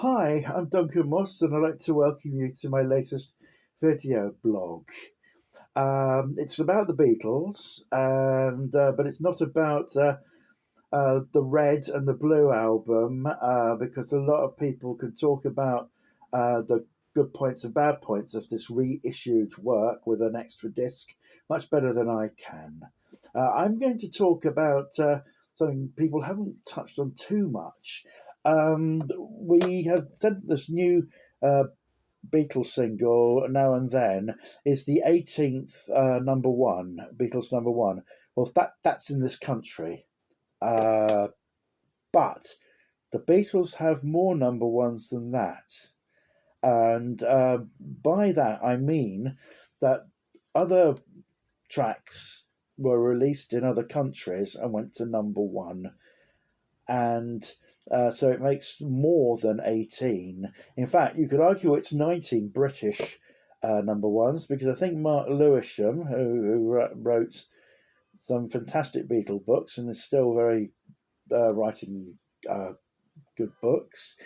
Hi, I'm Duncan Moss, and I'd like to welcome you to my latest video blog. It's about the Beatles, and but it's not about the Red and the Blue album, because a lot of people can talk about the good points and bad points of this reissued work with an extra disc much better than I can. I'm going to talk about something people haven't touched on too much. We have said this new uh, Beatles single Now and Then is the 18th number one, Beatles number one. Well, that's in this country. Uh, but the Beatles have more number ones than that. And by that, I mean that other tracks were released in other countries and went to number one. And so it makes more than 18. In fact, you could argue it's 19 British number ones because I think Mark Lewisham, who wrote some fantastic Beatle books and is still very writing uh, good books.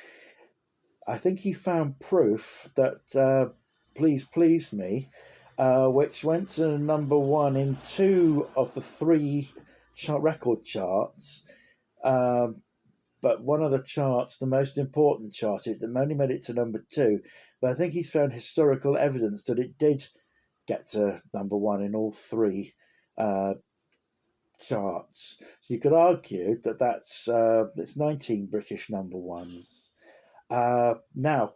I think he found proof that Please Please Me, which went to number one in two of the three record charts. Um, but one of the charts, the most important chart, it only made it to number two. But I think he's found historical evidence that it did get to number one in all three uh, charts. So you could argue that it's 19 British number ones. Now,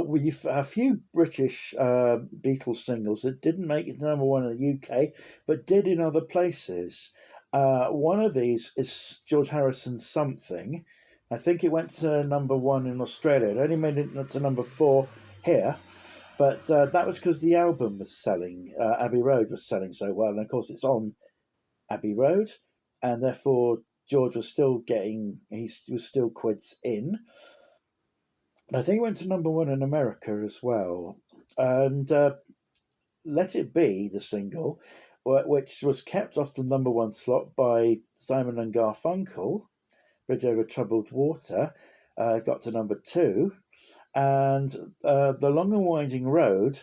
we've a few British Beatles singles that didn't make it to number one in the UK, but did in other places. One of these is George Harrison's Something. I think it went to number one in Australia. It only made it to number four here, but that was because the album was selling. Abbey Road was selling so well, and of course it's on Abbey Road, and therefore George was still he was still quids in. And I think it went to number one in America as well. And Let It Be, the single, which was kept off the number one slot by Simon and Garfunkel, Bridge Over Troubled Water, got to number two. And The Long and Winding Road,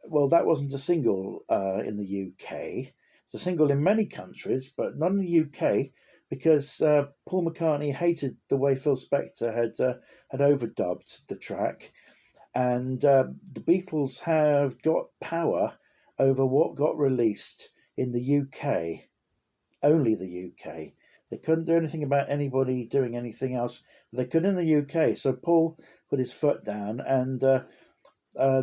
well, that wasn't a single in the UK. It's a single in many countries, but not in the UK because Paul McCartney hated the way Phil Spector had overdubbed the track, and the Beatles have got power over what got released in the UK. Only the UK. They couldn't do anything about anybody doing anything else. They could in the UK. So Paul put his foot down, and uh,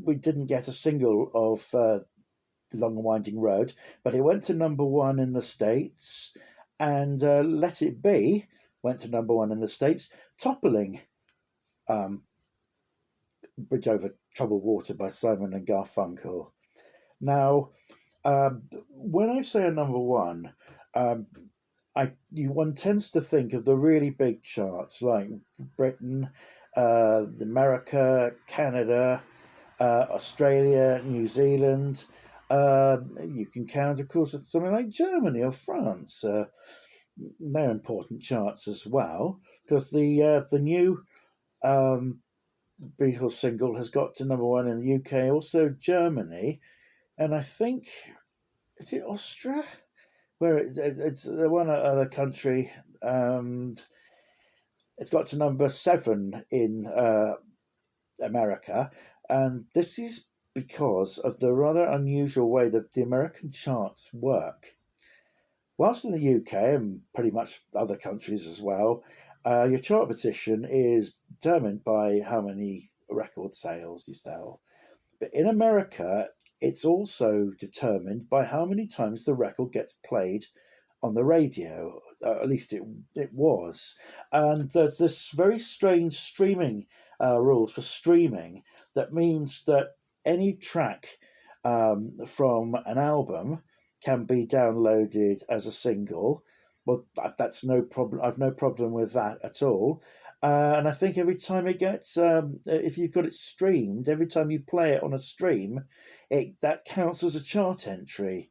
we didn't get a single of The Long and Winding Road, but it went to number one in the States, and Let It Be went to number one in the States, toppling um, Bridge Over Troubled Water by Simon and Garfunkel. Now, when I say a number one, um, one tends to think of the really big charts like Britain, America, Canada, Australia, New Zealand. You can count, of course, something like Germany or France. They're important charts as well because the new um, Beatles single has got to number one in the UK, also Germany, and I think is it Austria, where it's the one other country. It's got to number seven in America, and this is because of the rather unusual way that the American charts work. Whilst in the UK and pretty much other countries as well, your chart position is determined by how many record sales you sell. But in America, it's also determined by how many times the record gets played on the radio. At least it was. And there's this very strange streaming rules for streaming that means that any track from an album can be downloaded as a single. Well, that's no problem. I've no problem with that at all. And I think every time it gets, if you've got it streamed, every time you play it on a stream, that counts as a chart entry.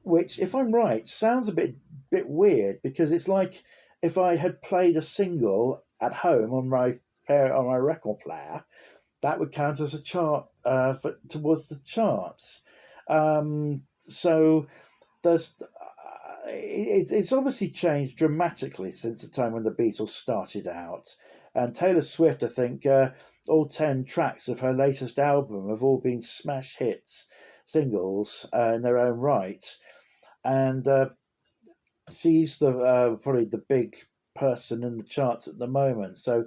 Which, if I'm right, sounds a bit weird because it's like if I had played a single at home on my record player, that would count as a chart towards the charts. So there's it's obviously changed dramatically since the time when the Beatles started out. And Taylor Swift, I think, all 10 tracks of her latest album have all been smash hits, singles in their own right. And she's the probably the big person in the charts at the moment. So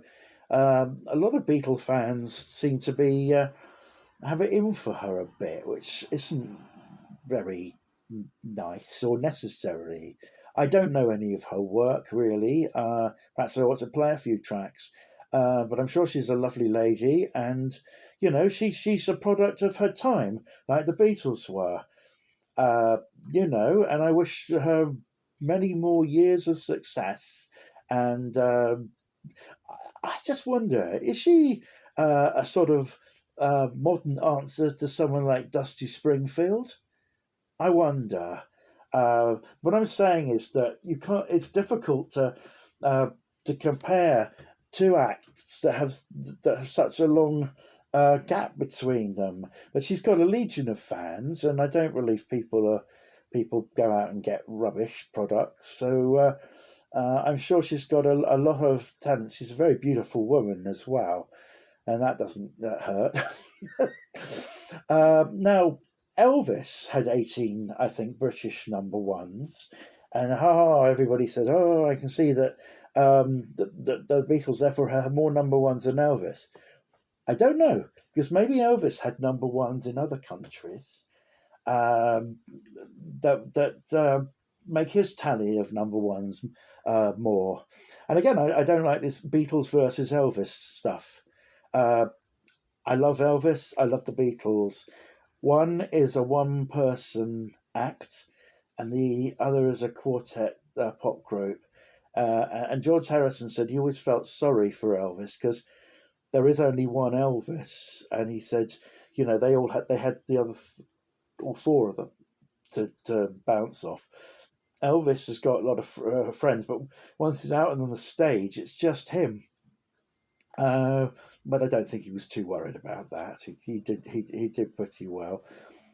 a lot of Beatle fans seem to be have it in for her a bit, which isn't very nice or necessary. I don't know any of her work really. Perhaps I want to play a few tracks, but I'm sure she's a lovely lady, and she's a product of her time, like the Beatles were. Uh, and I wish her many more years of success. And I just wonder, is she a sort of modern answer to someone like Dusty Springfield? I wonder. What I'm saying is that you can't. It's difficult uh, to compare two acts that have such a long gap between them. But she's got a legion of fans, and I don't believe people go out and get rubbish products. So I'm sure she's got a lot of talent. She's a very beautiful woman as well, and that doesn't that hurt. Now, Elvis had 18, I think, British number ones, and everybody says, "Oh, I can see that the Beatles therefore have more number ones than Elvis." I don't know because maybe Elvis had number ones in other countries um, that make his tally of number ones more. And again, I don't like this Beatles versus Elvis stuff. Uh, I love Elvis. I love the Beatles. One is a one-person act, and the other is a quartet pop group. And George Harrison said he always felt sorry for Elvis because there is only one Elvis, and he said, they had the other all four of them to bounce off. Elvis has got a lot of friends, but once he's out on the stage, it's just him. Uh, but I don't think he was too worried about that. He did pretty well,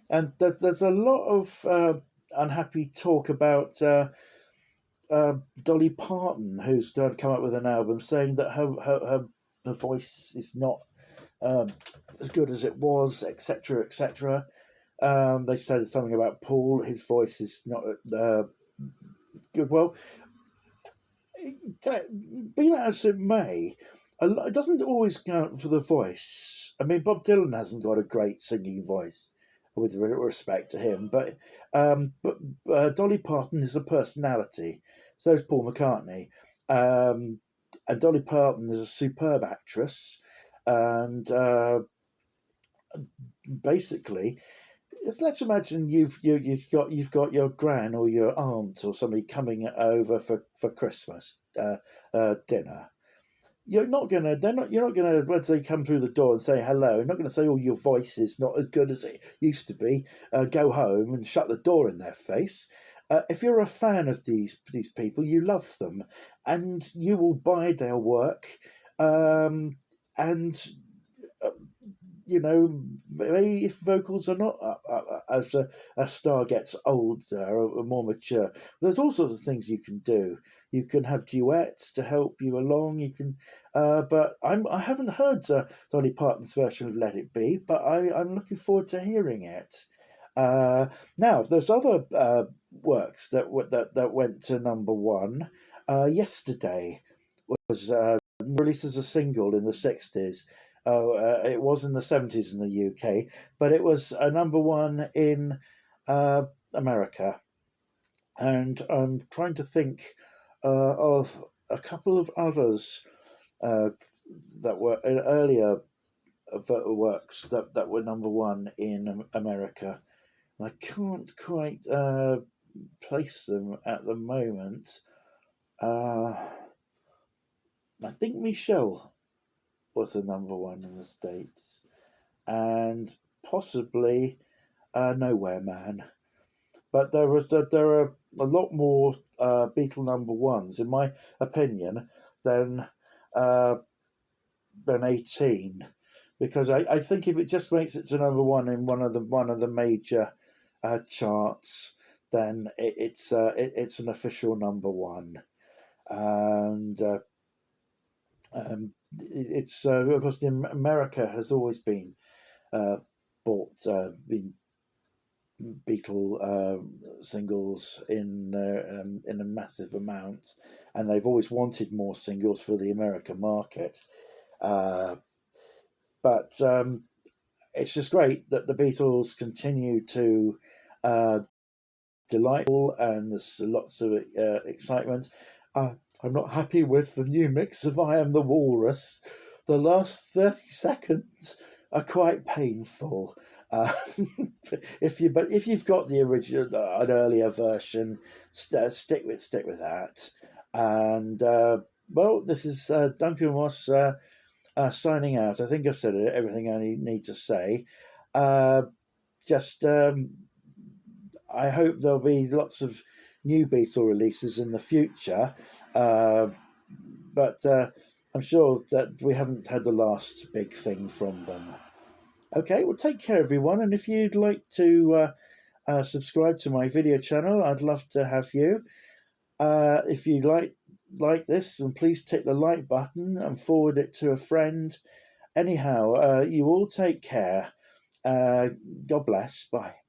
and there's a lot of unhappy talk about Dolly Parton, who's come up with an album saying that her voice is not um, as good as it was, etc., etc. They said something about Paul. His voice is not good. Well, be that as it may, it doesn't always count for the voice. I mean, Bob Dylan hasn't got a great singing voice, with respect to him, but Dolly Parton is a personality. So is Paul McCartney, um, and Dolly Parton is a superb actress, and basically let's imagine you've got your gran or your aunt or somebody coming over for Christmas dinner. You're not gonna once they come through the door and say hello. You're not gonna say, "Oh, your voice is not as good as it used to be." Go home and shut the door in their face. If you're a fan of these people, you love them, and you will buy their work, and uh, maybe if vocals are not as a star gets older or more mature, there's all sorts of things you can do. You can have duets to help you along. You can, but I haven't heard Dolly Parton's version of "Let It Be," but I'm looking forward to hearing it. Now, there's other works that went to number one. Yesterday was released as a single in the 60s. It was in the 70s in the UK, but it was a number one in America. And I'm trying to think of a couple of others uh, that were in earlier works that were number one in America. I can't quite place them at the moment. Uh, I think Michelle was the number one in the States, and possibly Nowhere Man. But there are a lot more Beatle number ones, in my opinion, than uh, than 18, because I think if it just makes it to number one in one of the major charts, then it's an official number one, and it's because America has always been been Beatle singles in a massive amount, and they've always wanted more singles for the American market. Uh, but it's just great that the Beatles continue to uh, delight all, and there's lots of excitement. Uh, I'm not happy with the new mix of "I Am the Walrus." The last 30 seconds are quite painful. Uh, if you've got the original, an earlier version, stick with that. And well, this is Duncan Moss signing out. I think I've said everything I need to say. Uh, just I hope there'll be lots of new Beatle releases in the future, uh, but I'm sure that we haven't had the last big thing from them. Okay, well, take care, everyone, and if you'd like to subscribe to my video channel, I'd love to have you. If you like this, then please tick the like button and forward it to a friend. Anyhow, you all take care. God bless. Bye.